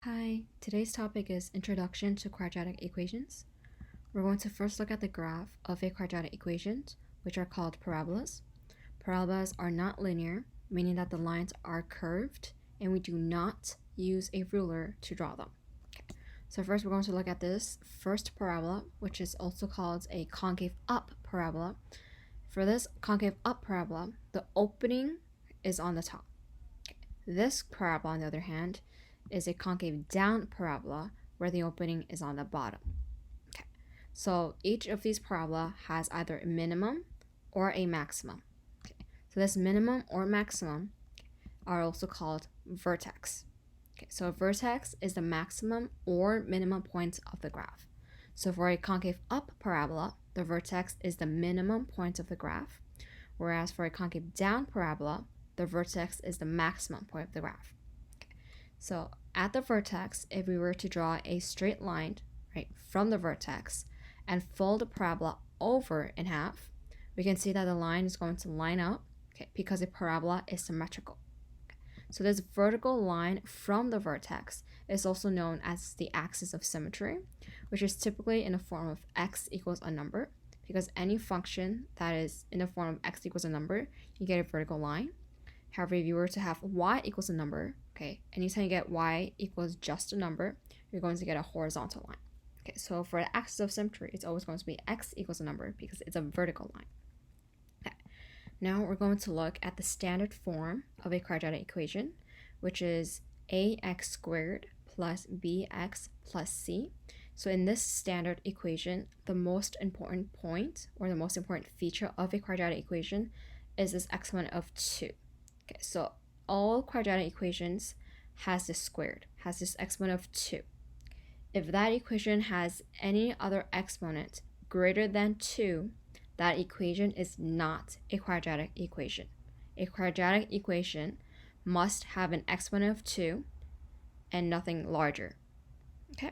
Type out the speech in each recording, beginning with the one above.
Hi, today's topic is Introduction to Quadratic Equations. We're going to first look at the graph of a quadratic equation, which are called parabolas. Parabolas are not linear, meaning that the lines are curved, and we do not use a ruler to draw them. So first we're going to look at this first parabola, which is also called a concave up parabola. For this concave up parabola, the opening is on the top. This parabola, on the other hand, is a concave down parabola where the opening is on the bottom. Okay, so each of these parabola has either a minimum or a maximum. Okay, so this minimum or maximum are also called vertex. Okay, so a vertex is the maximum or minimum point of the graph. So for a concave up parabola, the vertex is the minimum point of the graph, whereas for a concave down parabola, the vertex is the maximum point of the graph. So at the vertex, if we were to draw a straight line right from the vertex and fold the parabola over in half, we can see that the line is going to line up, okay, because a parabola is symmetrical. Okay. So this vertical line from the vertex is also known as the axis of symmetry, which is typically in the form of x equals a number, because any function that is in the form of x equals a number, you get a vertical line. However, if you were to have y equals a number, okay, anytime you get y equals just a number, you're going to get a horizontal line. Okay, so for the axis of symmetry, it's always going to be x equals a number because it's a vertical line. Okay, now we're going to look at the standard form of a quadratic equation, which is ax squared plus bx plus c. So in this standard equation, the most important point or the most important feature of a quadratic equation is this exponent of 2. Okay, so all quadratic equations has this squared, has this exponent of 2. If that equation has any other exponent greater than 2, that equation is not a quadratic equation. A quadratic equation must have an exponent of 2 and nothing larger. Okay?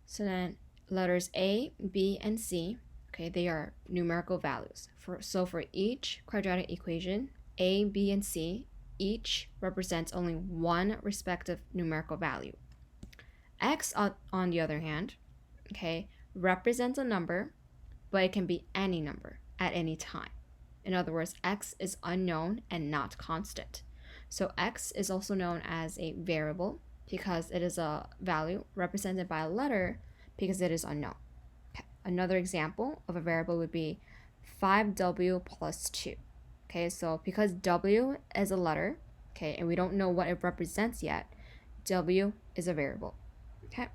So then letters A, B, and C, okay, they are numerical values. So for each quadratic equation, A, B, and C each represents only one respective numerical value. X, on the other hand, okay, represents a number, but it can be any number at any time. In other words, x is unknown and not constant. So x is also known as a variable because it is a value represented by a letter because it is unknown. Okay. Another example of a variable would be 5w plus 2. Okay, so because w is a letter, okay, and we don't know what it represents yet, w is a variable. Okay,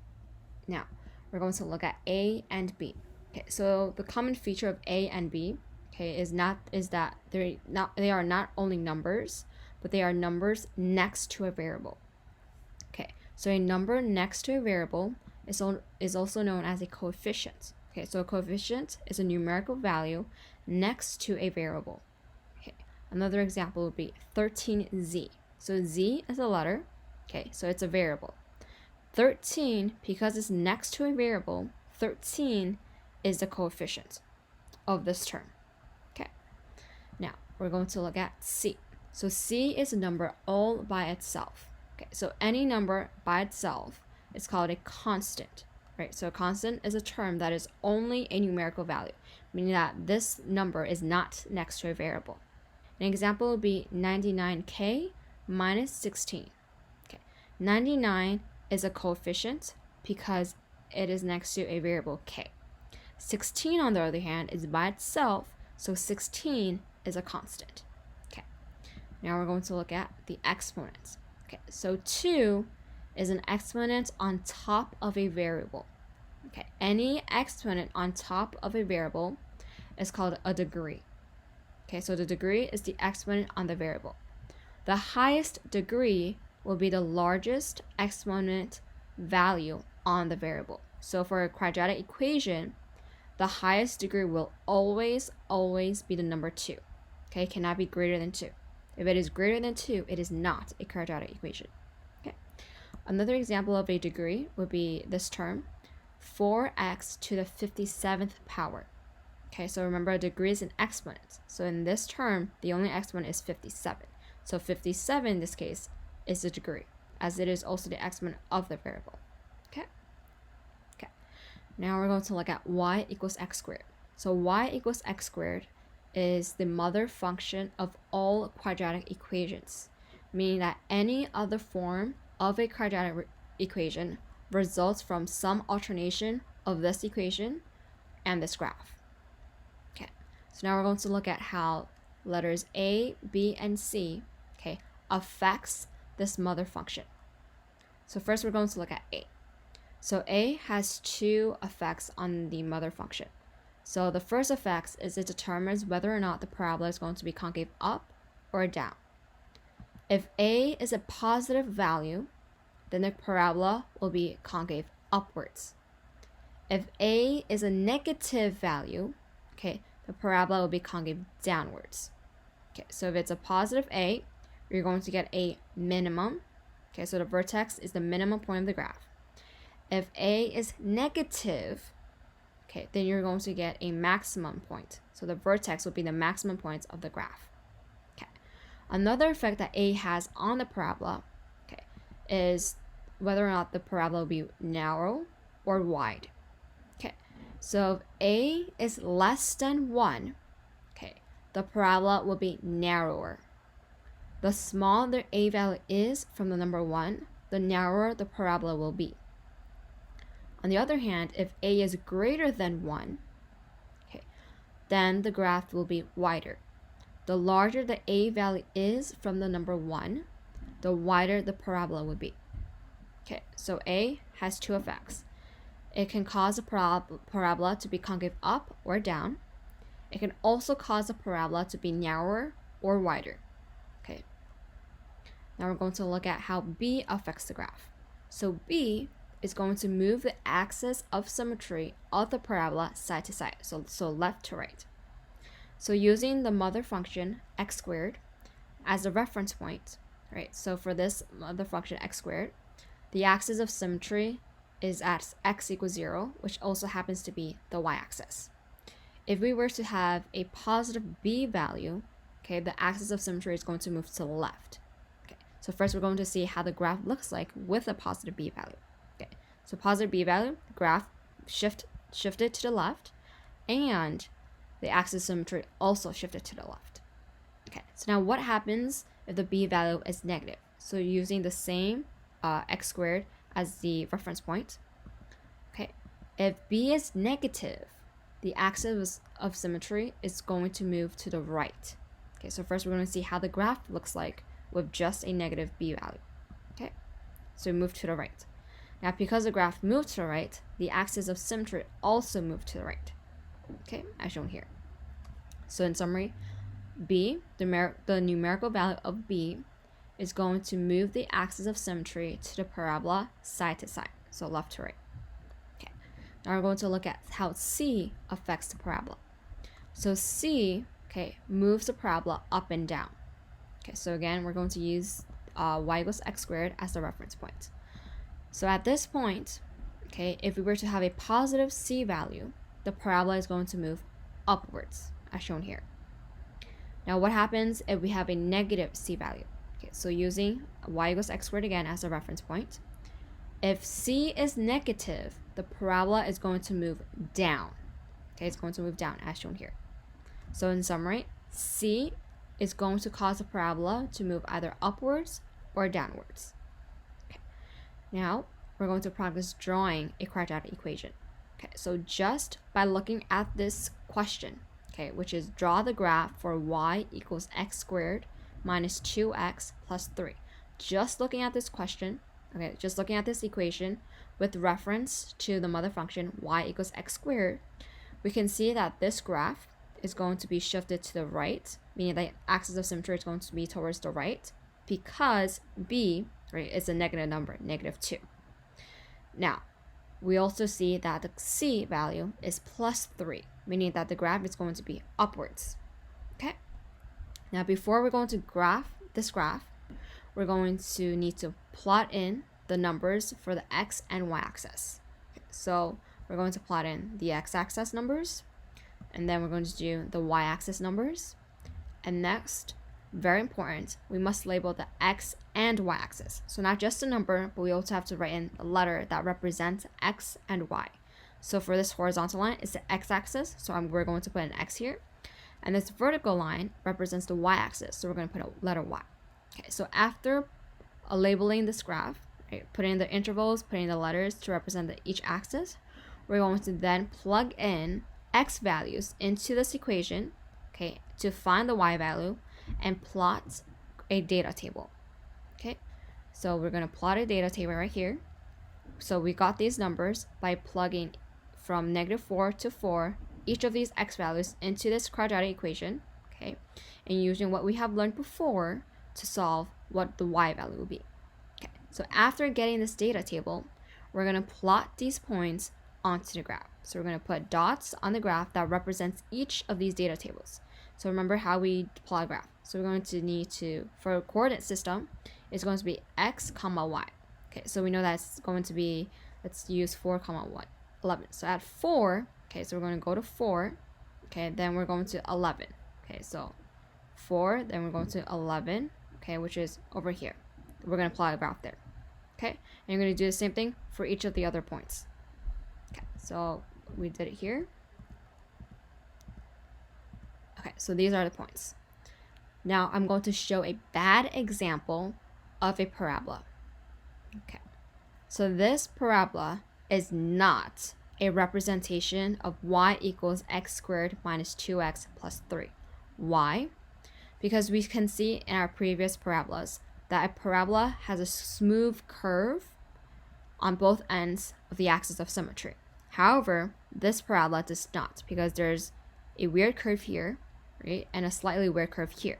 now we're going to look at a and b. Okay, so the common feature of a and b, okay, is that they are not only numbers, but they are numbers next to a variable. Okay, so a number next to a variable is also known as a coefficient. Okay, so a coefficient is a numerical value next to a variable. Another example would be 13z. So z is a letter, okay, so it's a variable. 13, because it's next to a variable, 13 is the coefficient of this term. Okay, now we're going to look at c. So c is a number all by itself. Okay, so any number by itself is called a constant, right? So a constant is a term that is only a numerical value, meaning that this number is not next to a variable. An example would be 99k minus 16. Okay, 99 is a coefficient because it is next to a variable k. 16, on the other hand, is by itself, so 16 is a constant. Okay, now we're going to look at the exponents. Okay, so 2 is an exponent on top of a variable. Okay, any exponent on top of a variable is called a degree. Okay, so the degree is the exponent on the variable. The highest degree will be the largest exponent value on the variable. So for a quadratic equation, the highest degree will always be the number 2. Okay, it cannot be greater than 2. If it is greater than 2, it is not a quadratic equation. Okay. Another example of a degree would be this term, 4x to the 57th power. Okay, so remember a degree is an exponent. So in this term, the only exponent is 57. So 57 in this case is the degree. as it is also the exponent of the variable. Okay. Now we're going to look at y equals x squared. So y equals x squared is the mother function of all quadratic equations, meaning that any other form of a quadratic equation results from some alternation of this equation and this graph. Okay, so now we're going to look at how letters A, B, and C, okay, affects this mother function. So first we're going to look at A. So A has two effects on the mother function. So the first effect is it determines whether or not the parabola is going to be concave up or down. If A is a positive value, then the parabola will be concave upwards. If A is a negative value, okay, the parabola will be concave downwards. Okay, so if it's a positive A, you're going to get a minimum. Okay, so the vertex is the minimum point of the graph. If A is negative, okay, then you're going to get a maximum point. So the vertex will be the maximum point of the graph. Okay. Another effect that A has on the parabola, okay, is whether or not the parabola will be narrow or wide. Okay. So if A is less than 1, okay, the parabola will be narrower. The smaller the A value is from the number 1, the narrower the parabola will be. On the other hand, if A is greater than 1, okay, then the graph will be wider. The larger the A value is from the number 1, the wider the parabola would be. Okay, so A has two effects. It can cause a parabola to be concave up or down. It can also cause a parabola to be narrower or wider. Okay. Now we're going to look at how B affects the graph. So B is going to move the axis of symmetry of the parabola side to side, so left to right. So using the mother function x squared as a reference point, right? So for this mother function x squared, the axis of symmetry is at x equals 0, which also happens to be the y-axis. If we were to have a positive b value, okay, the axis of symmetry is going to move to the left. Okay, so first we're going to see how the graph looks like with a positive b value. So positive b value, the graph shifted to the left, and the axis of symmetry also shifted to the left. Okay, so now what happens if the b value is negative? So using the same x squared as the reference point. Okay, if b is negative, the axis of symmetry is going to move to the right. Okay, so first we're going to see how the graph looks like with just a negative b value. Okay, so we move to the right. Now, because the graph moved to the right, the axis of symmetry also moved to the right, okay, as shown here. So in summary, B, the numerical value of B, is going to move the axis of symmetry to the parabola side to side, so left to right. Okay. Now we're going to look at how C affects the parabola. So C, okay, moves the parabola up and down. Okay, so again, we're going to use y equals x squared as the reference point. So at this point, okay, if we were to have a positive c value, the parabola is going to move upwards, as shown here. Now what happens if we have a negative c value? Okay, so using y equals x squared again as a reference point, if c is negative, the parabola is going to move down. Okay, it's going to move down, as shown here. So in summary, c is going to cause the parabola to move either upwards or downwards. Now, we're going to practice drawing a quadratic equation. Okay, so just by looking at this question, okay, which is draw the graph for y equals x squared minus 2x plus 3. Just looking at this question, okay, just looking at this equation with reference to the mother function y equals x squared, we can see that this graph is going to be shifted to the right, meaning the axis of symmetry is going to be towards the right, because b, right, is a negative number, -2. Now, we also see that the c value is plus 3, meaning that the graph is going to be upwards. Okay. Now, before we're going to graph this graph, we're going to need to plot in the numbers for the x and y-axis. Okay, so we're going to plot in the x-axis numbers, and then we're going to do the y-axis numbers, and next very important, we must label the x and y axis. So not just a number, but we also have to write in a letter that represents x and y. So for this horizontal line, it's the x-axis, so we're going to put an x here. And this vertical line represents the y-axis, so we're going to put a letter y. Okay, so after labeling this graph, right, putting the intervals, putting the letters to represent each axis, we're going to then plug in x values into this equation, okay, to find the y value and plot a data table. Okay, so we're going to plot a data table right here. So we got these numbers by plugging from -4 to 4 each of these x values into this quadratic equation, okay, and using what we have learned before to solve what the y value will be. Okay, so after getting this data table, we're going to plot these points onto the graph. So we're going to put dots on the graph that represents each of these data tables. So remember how we plot a graph. So we're going to need to, for a coordinate system, it's going to be x comma y. Okay, so we know that's going to be, let's use 4 comma 1, 11. So at 4, okay, so we're going to go to 4, okay, then we're going to 11. Okay, so 4, then we're going to 11, okay, which is over here. We're going to plot a graph there. Okay, and you're going to do the same thing for each of the other points. Okay, so we did it here. Okay, so these are the points. Now I'm going to show a bad example of a parabola. Okay, so this parabola is not a representation of y equals x squared minus 2x plus 3. Why? Because we can see in our previous parabolas that a parabola has a smooth curve on both ends of the axis of symmetry. However, this parabola does not, because there's a weird curve here, right, and a slightly weird curve here.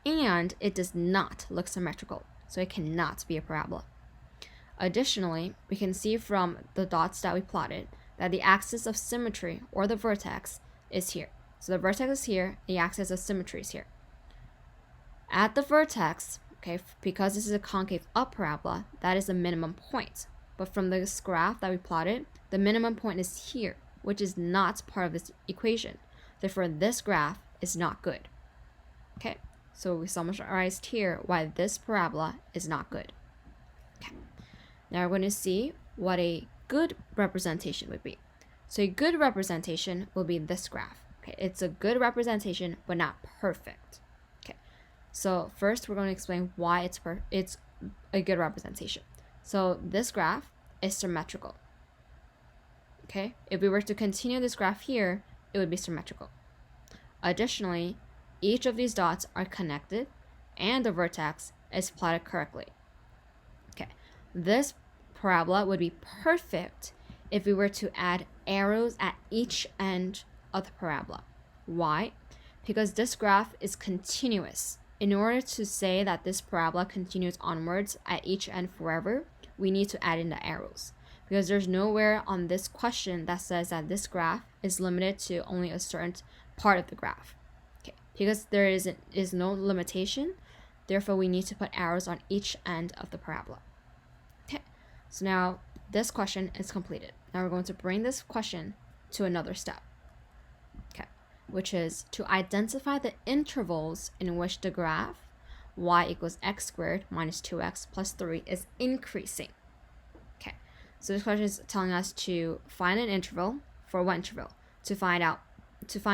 And it does not look symmetrical, so it cannot be a parabola. Additionally, we can see from the dots that we plotted that the axis of symmetry, or the vertex, is here. So the vertex is here, the axis of symmetry is here. At the vertex, okay, because this is a concave up parabola, that is the minimum point. But from this graph that we plotted, the minimum point is here, which is not part of this equation. Therefore, this graph is not good. Okay, so we summarized here why this parabola is not good. Okay, now we're going to see what a good representation would be. So a good representation will be this graph. Okay, it's a good representation, but not perfect. Okay, so first we're going to explain why it's a good representation. So this graph is symmetrical. Okay, if we were to continue this graph here, it would be symmetrical. Additionally, each of these dots are connected and the vertex is plotted correctly. Okay, this parabola would be perfect if we were to add arrows at each end of the parabola. Why? Because this graph is continuous. In order to say that this parabola continues onwards at each end forever, we need to add in the arrows. Because there's nowhere on this question that says that this graph is limited to only a certain part of the graph. Okay, because there is no limitation, therefore we need to put arrows on each end of the parabola. Okay, so now this question is completed. Now we're going to bring this question to another step, okay, which is to identify the intervals in which the graph y equals x squared minus 2x plus 3 is increasing. Okay, so this question is telling us to find an interval. For what interval? To find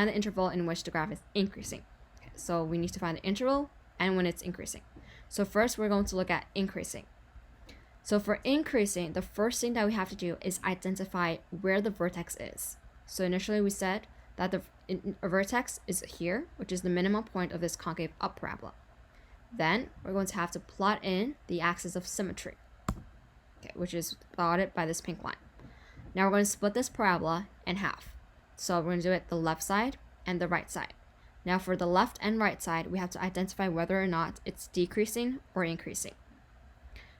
the interval in which the graph is increasing. Okay, so we need to find the interval and when it's increasing. So first we're going to look at increasing. So for increasing, the first thing that we have to do is identify where the vertex is. So initially we said that the vertex is here, which is the minimum point of this concave up parabola. Then we're going to have to plot in the axis of symmetry, okay, which is plotted by this pink line. Now we're going to split this parabola in half. So we're going to do it the left side and the right side. Now for the left and right side, we have to identify whether or not it's decreasing or increasing.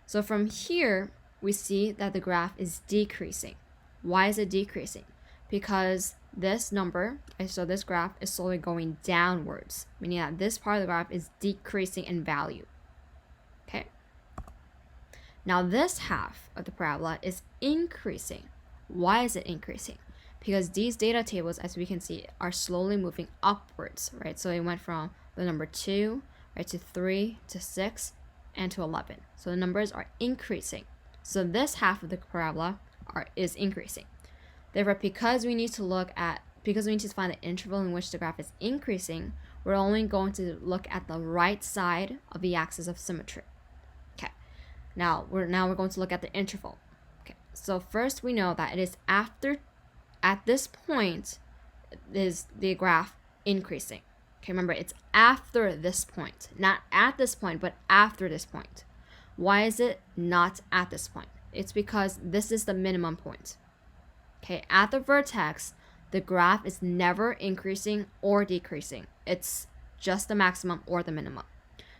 So from here, we see that the graph is decreasing. Why is it decreasing? Because this number, so this graph is slowly going downwards, meaning that this part of the graph is decreasing in value. Okay. Now this half of the parabola is increasing. Why is it increasing? Because these data tables, as we can see, are slowly moving upwards, right? So it went from the number 2, right, to 3, to 6, and to 11. So the numbers are increasing. So this half of the parabola is increasing. Therefore, because we need to find the interval in which the graph is increasing, we're only going to look at the right side of the axis of symmetry. Okay. Now we're going to look at the interval. Okay. So first we know that it is at this point is the graph increasing. Okay, remember it's after this point, not at this point, but after this point. Why is it not at this point? It's because this is the minimum point. Okay, at the vertex, the graph is never increasing or decreasing. It's just the maximum or the minimum.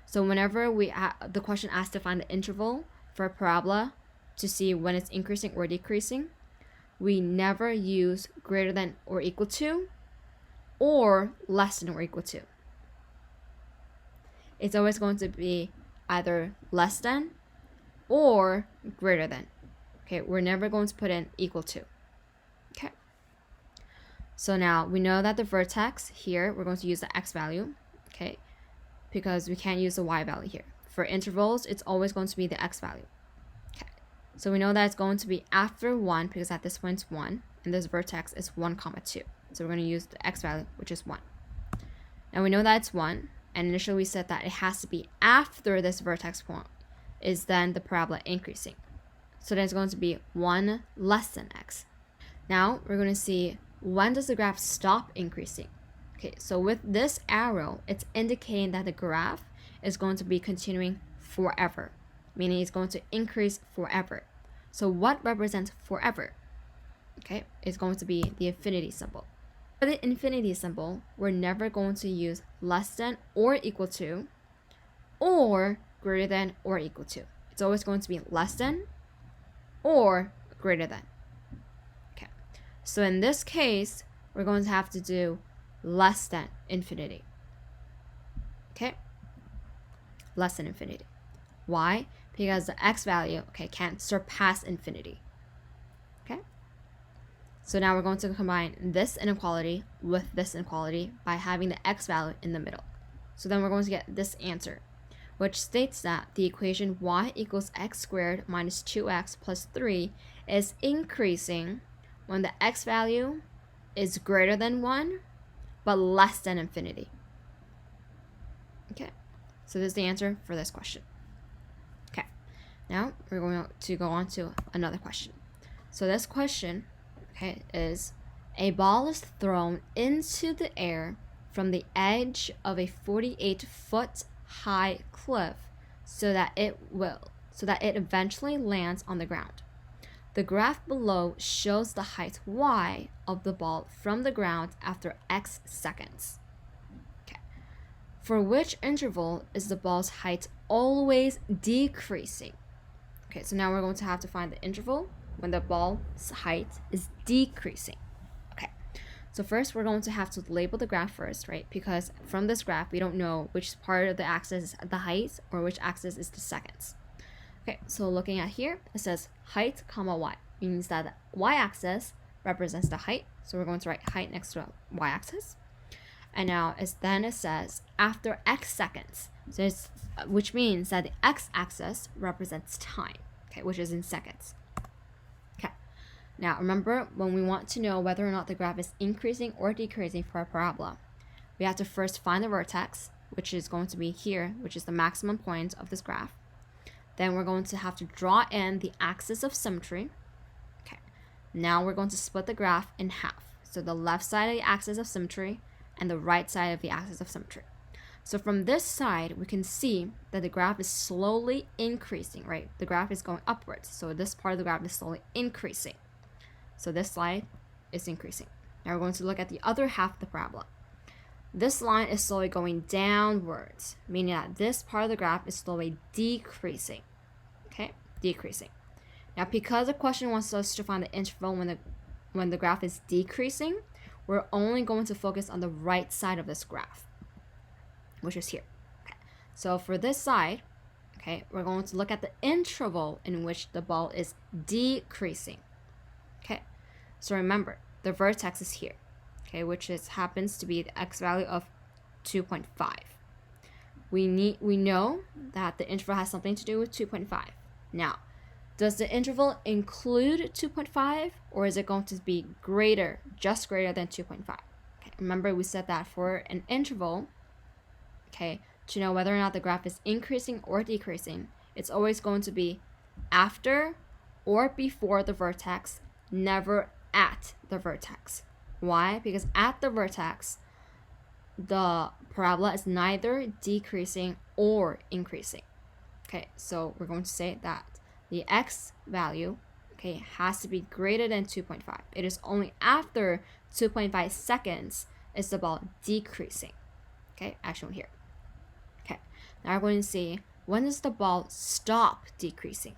So whenever the question asks to find the interval for a parabola to see when it's increasing or decreasing, we never use greater than or equal to or less than or equal to. It's always going to be either less than or greater than. Okay, we're never going to put in equal to. Okay. So now we know that the vertex here, we're going to use the x value, okay, because we can't use the y value here. For intervals, it's always going to be the x value. Okay. So we know that it's going to be after 1 because at this point it's 1, and this vertex is 1, 2. So we're going to use the x value, which is 1. Now we know that it's 1, and initially we said that it has to be after this vertex point is then the parabola increasing. So then it's going to be 1 less than x. Now we're going to see when does the graph stop increasing. Okay, so with this arrow, it's indicating that the graph is going to be continuing forever, meaning it's going to increase forever. So what represents forever? Okay, it's going to be the infinity symbol. For the infinity symbol, we're never going to use less than or equal to or greater than or equal to. It's always going to be less than or greater than. Okay, so in this case, we're going to have to do less than infinity. Okay, less than infinity. Why? Because the x value, okay, can't surpass infinity. Okay, so now we're going to combine this inequality with this inequality by having the x value in the middle. So then we're going to get this answer, which states that the equation y equals x squared minus 2x plus 3 is increasing when the x value is greater than 1 but less than infinity. Okay, so this is the answer for this question. Okay, now we're going to go on to another question. So this question, okay, is a ball is thrown into the air from the edge of a 48-foot high cliff so that it eventually lands on the ground. The graph below shows the height y of the ball from the ground after x seconds. Okay. For which interval is the ball's height always decreasing? Okay, so now we're going to have to find the interval when the ball's height is decreasing. Okay, so first we're going to have to label the graph first, right? Because from this graph, we don't know which part of the axis is the height or which axis is the seconds. Okay, so looking at here, it says height, y, means that the y-axis represents the height. So we're going to write height next to y-axis. And now then it says after x seconds, so which means that the x-axis represents time, okay, which is in seconds. Okay, now remember when we want to know whether or not the graph is increasing or decreasing for a parabola, we have to first find the vertex, which is going to be here, which is the maximum point of this graph. Then we're going to have to draw in the axis of symmetry. Okay, now we're going to split the graph in half. So the left side of the axis of symmetry and the right side of the axis of symmetry. So from this side, we can see that the graph is slowly increasing, right? The graph is going upwards. So this part of the graph is slowly increasing. So this slide is increasing. Now we're going to look at the other half of the parabola. This line is slowly going downwards, meaning that this part of the graph is slowly decreasing. Okay, decreasing. Now, because the question wants us to find the interval when the graph is decreasing, we're only going to focus on the right side of this graph, which is here. Okay, so for this side, okay, we're going to look at the interval in which the ball is decreasing. Okay, so remember, the vertex is here. Okay, which happens to be the x value of 2.5. we know that the interval has something to do with 2.5. Now, does the interval include 2.5, or is it going to be greater, just greater than 2.5? Okay, remember we said that for an interval, okay, to know whether or not the graph is increasing or decreasing, it's always going to be after or before the vertex, never at the vertex. Why? Because at the vertex, the parabola is neither decreasing or increasing. Okay, so we're going to say that the x value, okay, has to be greater than 2.5. It is only after 2.5 seconds is the ball decreasing. Okay, as shown here. Okay, now we're going to see, when does the ball stop decreasing?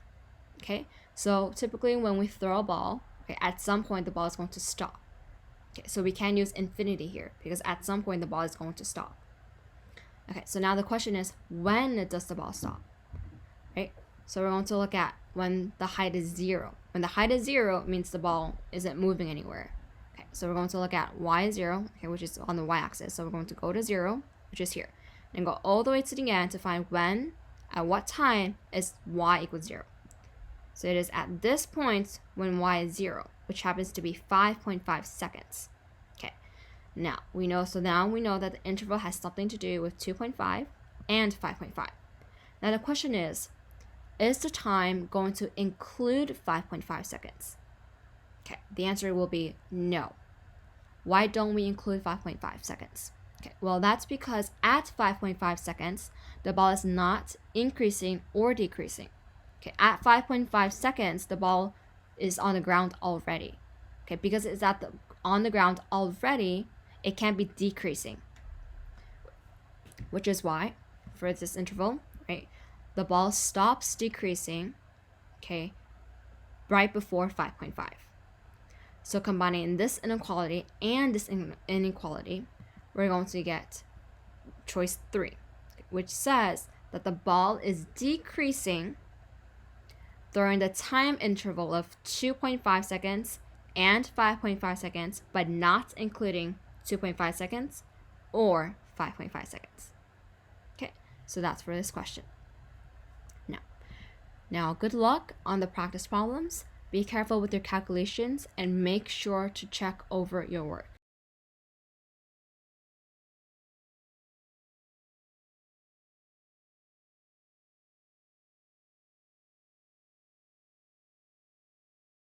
Okay, so typically when we throw a ball, okay, at some point the ball is going to stop. Okay, so we can use infinity here because at some point the ball is going to stop. Okay, so now the question is, when does the ball stop? Right? So we're going to look at when the height is 0. When the height is 0, it means the ball isn't moving anywhere. Okay, so we're going to look at y is 0, okay, which is on the y-axis. So we're going to go to 0, which is here, and go all the way to the end to find when, at what time is y equals 0. So it is at this point when y is 0, which happens to be 5.5 seconds. Okay, now we know that the interval has something to do with 2.5 and 5.5. Now the question is the time going to include 5.5 seconds? Okay, the answer will be no. Why don't we include 5.5 seconds? Okay, well, that's because at 5.5 seconds, the ball is not increasing or decreasing. Okay, at 5.5 seconds, the ball is on the ground already. Okay, because it's on the ground already, it can't be decreasing. Which is why, for this interval, right, the ball stops decreasing, okay, right before 5.5. So combining this inequality and this inequality, we're going to get choice 3, which says that the ball is decreasing during the time interval of 2.5 seconds and 5.5 seconds, but not including 2.5 seconds or 5.5 seconds. Okay, so that's for this question. Now, good luck on the practice problems. Be careful with your calculations and make sure to check over your work.